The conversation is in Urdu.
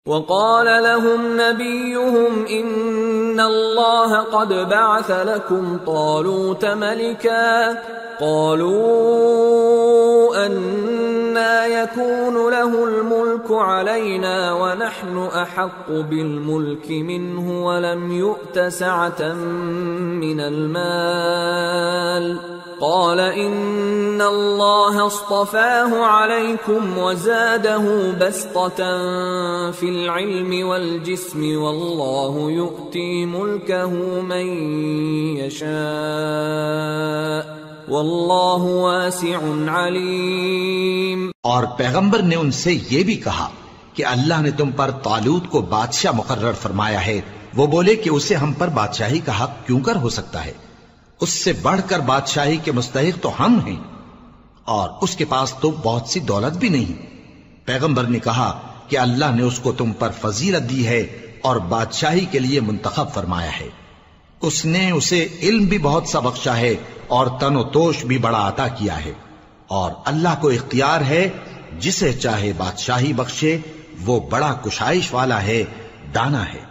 وقال لهم نبيهم إن الله قد بعث لكم طالوت ملكا قالوا أنى يكون له الملك علينا ونحن أحق بالملك منه ولم يؤت سعة من المال قال إن الله اصطفاه عليكم وزاده بسطة في العلم والجسم والله يؤتي ملكه من يشاء واللہ واسع علیم۔ اور پیغمبر نے ان سے یہ بھی کہا کہ اللہ نے تم پر طالوت کو بادشاہ مقرر فرمایا ہے۔ وہ بولے کہ اسے ہم پر بادشاہی کا حق کیوں کر ہو سکتا ہے؟ اس سے بڑھ کر بادشاہی کے مستحق تو ہم ہیں، اور اس کے پاس تو بہت سی دولت بھی نہیں۔ پیغمبر نے کہا کہ اللہ نے اس کو تم پر فضیلت دی ہے اور بادشاہی کے لیے منتخب فرمایا ہے۔ اس نے اسے علم بھی بہت سا بخشا ہے اور تن و توش بھی بڑا عطا کیا ہے، اور اللہ کو اختیار ہے جسے چاہے بادشاہی بخشے، وہ بڑا کشائش والا ہے، دانا ہے۔